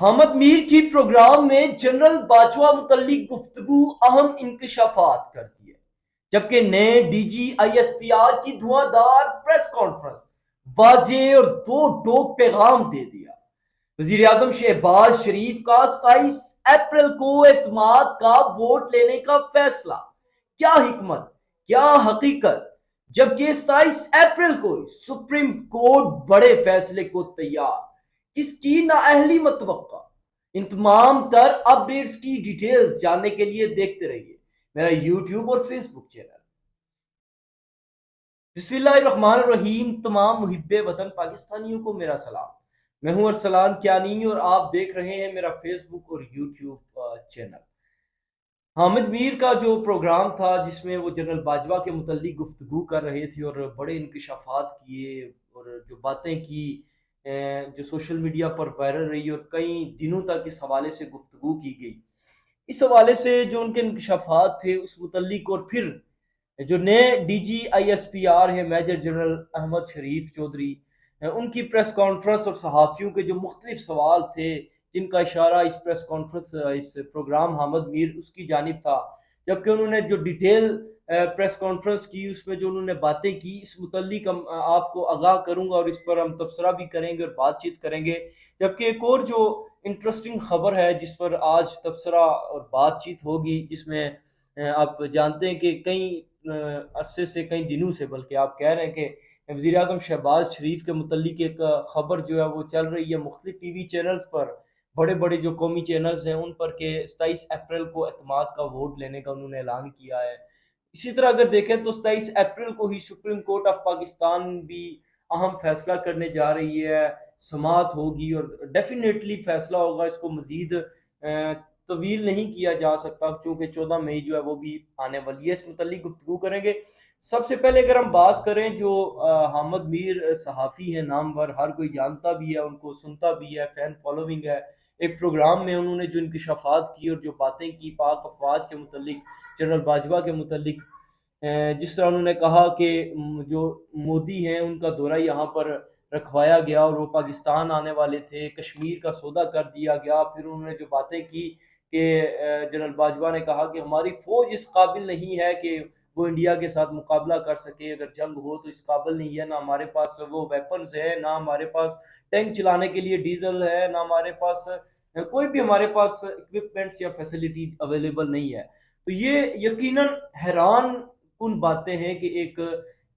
हामिद मीर की प्रोग्राम में जनरल बाजवा मुतल्लिक गुफ्तगू अहम इंकशाफात करती है, जबकि नए DG ISPR की धुआंधार प्रेस कॉन्फ्रेंस वाजे और दो टोक पैगाम दे दिया। वजीर आजम शहबाज शरीफ का 27 अप्रैल को एतमाद का वोट लेने का फैसला, क्या हिकमत, क्या हकीकत। जबकि 27 अप्रैल को सुप्रीम कोर्ट बड़े फैसले को तैयार, किसकी नाअहली मतवक्का। इन तमाम तर अपडेट्स की डिटेल्स जानने के लिए देखते रहिए मेरा यूट्यूब और फेसबुक चैनल। बिस्मिल्लाहिर्रहमानिर्रहीम। तमाम मुहिब्बे वतन पाकिस्तानियों को मेरा सलाम। मैं हूं अरसलान कियानी और आप देख रहे हैं मेरा फेसबुक और यूट्यूब चैनल। हामिद मीर का जो प्रोग्राम था जिसमें वो जनरल बाजवा के मुतल्लिक गुफ्तगू कर रहे थे और बड़े इंकशाफात किए और जो बातें की, जो सोशल मीडिया पर वायरल रही और कई दिनों तक इस हवाले से गुफ्तगू की गई। इस हवाले से जो उनके इंकशाफात थे उस मुतल्लिक, और फिर जो नए DG ISPR हैं मेजर जनरल अहमद शरीफ चौधरी, उनकी प्रेस कॉन्फ्रेंस और सहाफ़ियों के जो मुख्तलिफ सवाल थे जिनका इशारा इस प्रेस कॉन्फ्रेंस, इस प्रोग्राम हामिद मीर उसकी जानिब था। जबकि उन्होंने जो डिटेल प्रेस कॉन्फ्रेंस की उसमें जो उन्होंने बातें की, इस मुतल्लिक हम आपको आगाह करूंगा और इस पर हम तबसरा भी करेंगे और बातचीत करेंगे। जबकि एक और जो इंटरेस्टिंग खबर है जिस पर आज तबसरा और बातचीत होगी, जिसमें आप जानते हैं कि कई अरसे से, कई दिनों से बल्कि आप कह रहे हैं कि वज़ीर आज़म शहबाज शरीफ के मुतल्लिक एक खबर जो है वो चल रही है मुख्तलिफ टीवी चैनल्स पर, बड़े बड़े जो कौमी चैनल्स हैं उन पर, के 27 अप्रैल को एतमाद का वोट लेने का उन्होंने ऐलान किया है। इसी तरह अगर देखें तो 27 अप्रैल को ही सुप्रीम कोर्ट ऑफ पाकिस्तान भी अहम फैसला करने जा रही है। समाअत होगी और डेफिनेटली फैसला होगा। इसको मजीद तवील नहीं किया जा सकता क्योंकि 14 मई जो है वो भी आने वाली है। इस मुतल्लिक गुफ्तगू करेंगे। सबसे पहले अगर हम बात करें, जो हामिद मीर सहाफ़ी है नामवर, हर कोई जानता भी है, उनको सुनता भी है, फैन फॉलोइंग है। एक प्रोग्राम में उन्होंने जो इंकशाफात की और जो बातें की पाक अफवाज के मुतल्लिक, जनरल बाजवा के मुतल्लिक, जिस तरह उन्होंने कहा कि जो मोदी हैं उनका दौरा यहाँ पर रखवाया गया और वो पाकिस्तान आने वाले थे, कश्मीर का सौदा कर दिया गया। फिर उन्होंने जो बातें की कि जनरल बाजवा ने कहा कि हमारी फ़ौज इस काबिल नहीं है कि वो इंडिया के साथ मुकाबला कर सके, अगर जंग हो तो इस काबिल नहीं है, ना हमारे पास वो वेपन्स है, ना हमारे पास टैंक चलाने के लिए डीजल है, ना हमारे पास कोई भी हमारे पास इक्विपमेंट्स या फैसिलिटी अवेलेबल नहीं है। तो ये यकीनन हैरान कुन बातें हैं कि एक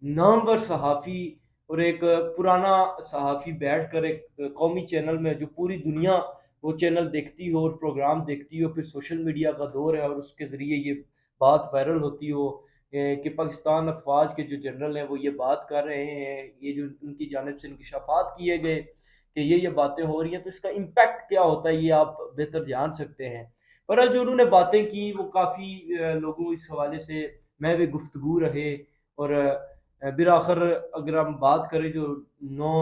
नामवर सहाफ़ी और एक पुराना सहाफ़ी बैठकर एक कौमी चैनल में, जो पूरी दुनिया वो चैनल देखती हो और प्रोग्राम देखती हो, फिर सोशल मीडिया का दौर है और उसके ज़रिए ये बात वायरल होती हो कि पाकिस्तान अफवाज के जो जनरल हैं वो ये बात कर रहे हैं, ये जो उनकी जानिब से इंकशाफात किए गए कि ये बातें हो रही हैं, तो इसका इम्पैक्ट क्या होता है ये आप बेहतर जान सकते हैं। बहरहाल जो उन्होंने बातें की वो काफ़ी लोगों इस हवाले से महव गुफ्तगू रहे। और बिलाखिर अगर हम बात करें जो नौ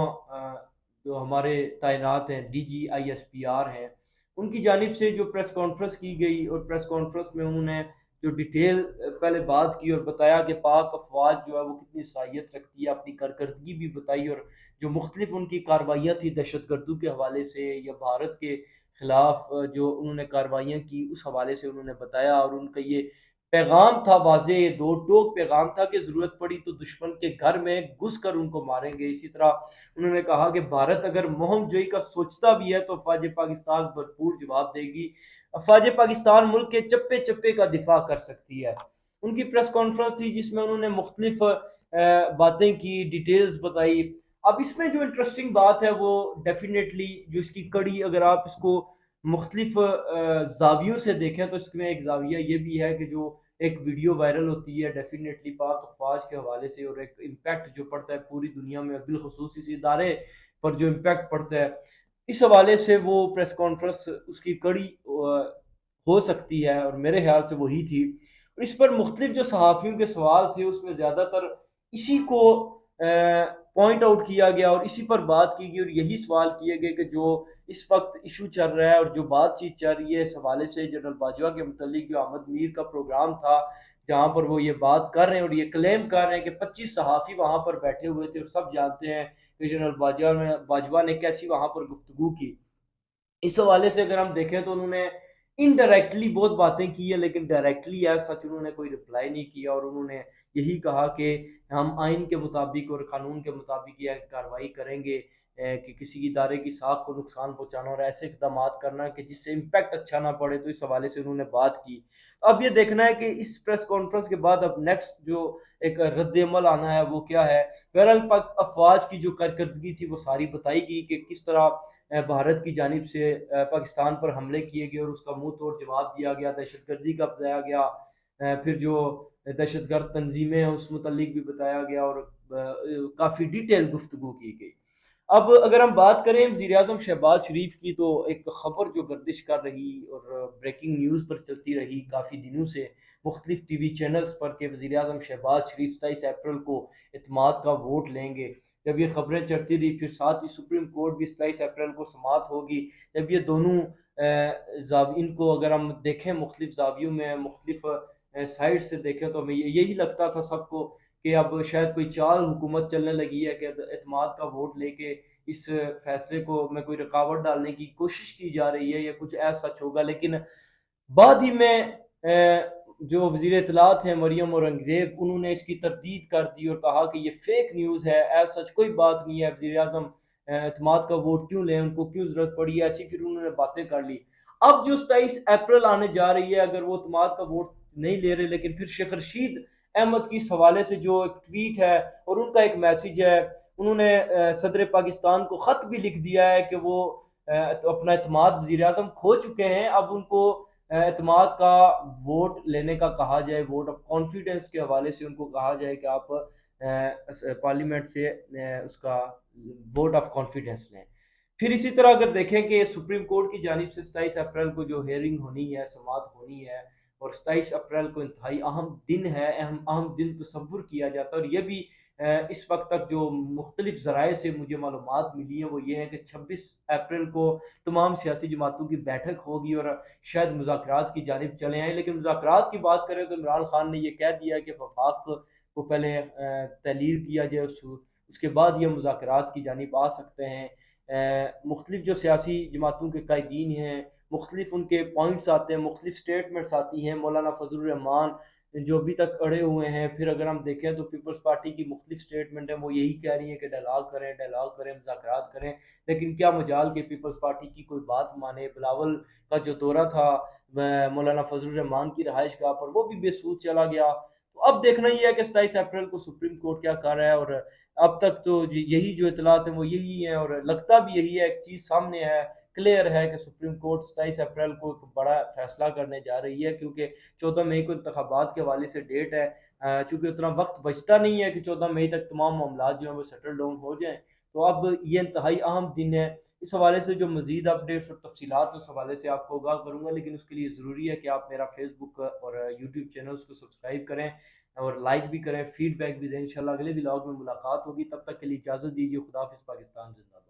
जो हमारे तैनात हैं DG ISPR हैं, उनकी जानिब से जो प्रेस कॉन्फ्रेंस की गई और प्रेस कॉन्फ्रेंस में उन्होंने जो डिटेल पहले बात की और बताया कि पाक अफवाज जो है वो कितनी सलाहियत रखती है, अपनी कारकर्दगी भी बताई, और जो मुख्तलिफ उनकी कार्रवाइयाँ थी दहशत गर्दों के हवाले से या भारत के खिलाफ जो उन्होंने कार्रवाइयाँ की उस हवाले से उन्होंने बताया। और उनका ये पैगाम था वाज़े, दो टोक पैगाम था कि ज़रूरत पड़ी तो दुश्मन के घर में घुस कर उनको मारेंगे। इसी तरह उन्होंने कहा कि भारत अगर मोहम जोई का सोचता भी है तो अफवाज पाकिस्तान भरपूर जवाब देगी। अफवाज पाकिस्तान मुल्क के चप्पे चप्पे का दिफा कर सकती है। उनकी प्रेस कॉन्फ्रेंस थी जिसमें उन्होंने मुख्तलिफ बातें की, डिटेल्स बताई। अब इसमें जो इंटरेस्टिंग बात है वो डेफिनेटली जो इसकी कड़ी, अगर आप इसको मुख्तलिफ जावियों से देखें तो इसमें एक जाविया ये भी है कि जो एक वीडियो वायरल होती है डेफिनेटली पाक अफवाज के हवाले से, और एक इम्पैक्ट जो पड़ता है पूरी दुनिया में, बिलखसूस इस इदारे पर जो इम्पैक्ट पड़ता है, इस हवाले से वो प्रेस कॉन्फ्रेंस उसकी कड़ी हो सकती है और मेरे ख्याल से वही थी। और इस पर मुख्तलिफ जो सहाफ़ियों के सवाल थे उसमें ज़्यादातर इसी को पॉइंट आउट किया गया और इसी पर बात की गई और यही सवाल किए गए कि जो इस वक्त इशू चल रहा है और जो बातचीत चल रही है इस हवाले से, जनरल बाजवा के मुतल्लिक जो अहमद मीर का प्रोग्राम था जहाँ पर वो ये बात कर रहे हैं और ये क्लेम कर रहे हैं कि 25 सहाफ़ी वहाँ पर बैठे हुए थे और सब जानते हैं कि जनरल बाजवा ने कैसी वहाँ पर गुफ्तगू की। इस हवाले से अगर हम देखें तो उन्होंने इनडायरेक्टली बहुत बातें की है, लेकिन डायरेक्टली एज सच उन्होंने कोई रिप्लाई नहीं किया, और उन्होंने यही कहा कि हम आइन के मुताबिक और कानून के मुताबिक यह कार्रवाई करेंगे कि किसी इदारे की साख को नुकसान पहुंचाना और ऐसे इकदाम करना कि जिससे इम्पैक्ट अच्छा ना पड़े, तो इस हवाले से उन्होंने बात की। अब ये देखना है कि इस प्रेस कॉन्फ्रेंस के बाद अब नेक्स्ट जो एक रद्द अमल आना है वो क्या है। बहरहाल पाक अफवाज की जो कारकर्दगी थी वो सारी बताई गई कि किस तरह भारत की जानिब से पाकिस्तान पर हमले किए गए और उसका मुंह तोड़ जवाब दिया गया, दहशतगर्दी का बताया गया, फिर जो दहशतगर्द तंजीमें हैं उस मुतल्लिक भी बताया गया, और काफ़ी डिटेल गुफ्तगू की गई। अब अगर हम बात करें वज़ीर आज़म शहबाज शरीफ की, तो एक ख़बर जो गर्दिश कर रही और ब्रेकिंग न्यूज़ पर चलती रही काफ़ी दिनों से मुख्तलिफ टीवी चैनल्स पर, कि वज़ीर आज़म शहबाज शरीफ 27 अप्रैल को एतमाद का वोट लेंगे। जब ये खबरें चलती रही, फिर साथ ही सुप्रीम कोर्ट भी 27 अप्रैल को समात होगी। जब ये दोनों इनको अगर हम देखें मुख्तलिफ जावियों में, मुख्तलिफ साइड से देखें, तो हमें यही लगता था सबको कि अब शायद कोई चाल हुकूमत चलने लगी है कि एतमाद का वोट लेके इस फैसले को में कोई रुकावट डालने की कोशिश की जा रही है या कुछ ऐसा सच होगा। लेकिन बाद ही में जो वजीर इतलात हैं मरियम औरंगजेब, उन्होंने इसकी तरदीद कर दी और कहा कि ये फेक न्यूज़ है, एज सच कोई बात नहीं है, वजीर आजम एतमाद का वोट क्यों लें, उनको क्यों जरूरत पड़ी है, ऐसी फिर उन्होंने बातें कर ली। अब जो 27 अप्रैल आने जा रही है, अगर वो एतमाद का वोट नहीं ले रहे, लेकिन फिर शेख रशीद अहमद की इस हवाले से जो एक ट्वीट है और उनका एक मैसेज है, उन्होंने सदर पाकिस्तान को ख़त भी लिख दिया है कि वो तो अपना एतमाद वजीर आजम खो चुके हैं, अब उनको एतमाद का वोट लेने का कहा जाए, वोट ऑफ कॉन्फिडेंस के हवाले से उनको कहा जाए कि आप पार्लियामेंट से उसका वोट ऑफ कॉन्फिडेंस लें। फिर इसी तरह अगर देखें कि सुप्रीम कोर्ट की जानिब से 27 अप्रैल को जो हेयरिंग होनी है, समात होनी है, और 27 अप्रैल को इंतहाई अहम दिन है, अहम अहम दिन तस्वुर किया जाता है, और ये भी इस वक्त तक जो मुख्तलिफ ज़राए से मुझे मालूमात मिली है वो ये है कि 26 अप्रैल को तमाम सियासी जमातों की बैठक होगी और शायद मुज़ाकरात की जानिब चले आएँ। लेकिन मुज़ाकरात की बात करें तो इमरान खान ने ये कह दिया है कि वफाक को पहले तहलील किया जाए, उसके बाद ये मुज़ाकरात की जानिब आ सकते हैं। मुख्तलिफ जो सियासी जमातों के कायदीन हैं, मुख्तलिफ उनके पॉइंट्स आते हैं, मुख्तलिफ स्टेटमेंट्स आती हैं। मौलाना फजल रहमान जो अभी तक अड़े हुए हैं, फिर अगर हम देखें तो पीपल्स पार्टी की मुख्तलिफ स्टेटमेंट है, वो यही कह रही है कि डायलॉग करें, मुज़ाकरात करें। लेकिन क्या मजाल के पीपल्स पार्टी की कोई बात माने। बिलावल का जो दौरा था मौलाना फजल रहमान की रहाइश गाह पर, वो भी बेसूद चला गया। तो अब देखना ही है कि 27 अप्रैल को सुप्रीम कोर्ट क्या कर रहा है, और अब तक तो यही जो इतलात है वो यही है, और लगता भी यही है। एक चीज़ सामने है, क्लियर है कि सुप्रीम कोर्ट 27 अप्रैल को एक बड़ा फैसला करने जा रही है, क्योंकि 14 मई को इंतखाबात के हवाले से डेट है। चूंकि उतना वक्त बचता नहीं है कि 14 मई तक तमाम मामला जो है वो सेटल डाउन हो जाएं, तो अब ये इंतहाई अहम दिन है। इस हवाले से जो मजीद अपडेट्स और तफसीलात उस हवाले से आपको आगाह करूंगा, लेकिन उसके लिए ज़रूरी है कि आप मेरा फेसबुक और यूट्यूब चैनल्स को सब्सक्राइब करें और लाइक भी करें, फीडबैक भी दें। इंशाल्लाह अगले व्लॉग में मुलाकात होगी, तब तक के लिए इजाज़त दीजिए। खुदा हाफिज़। पाकिस्तान जिंदाबाद।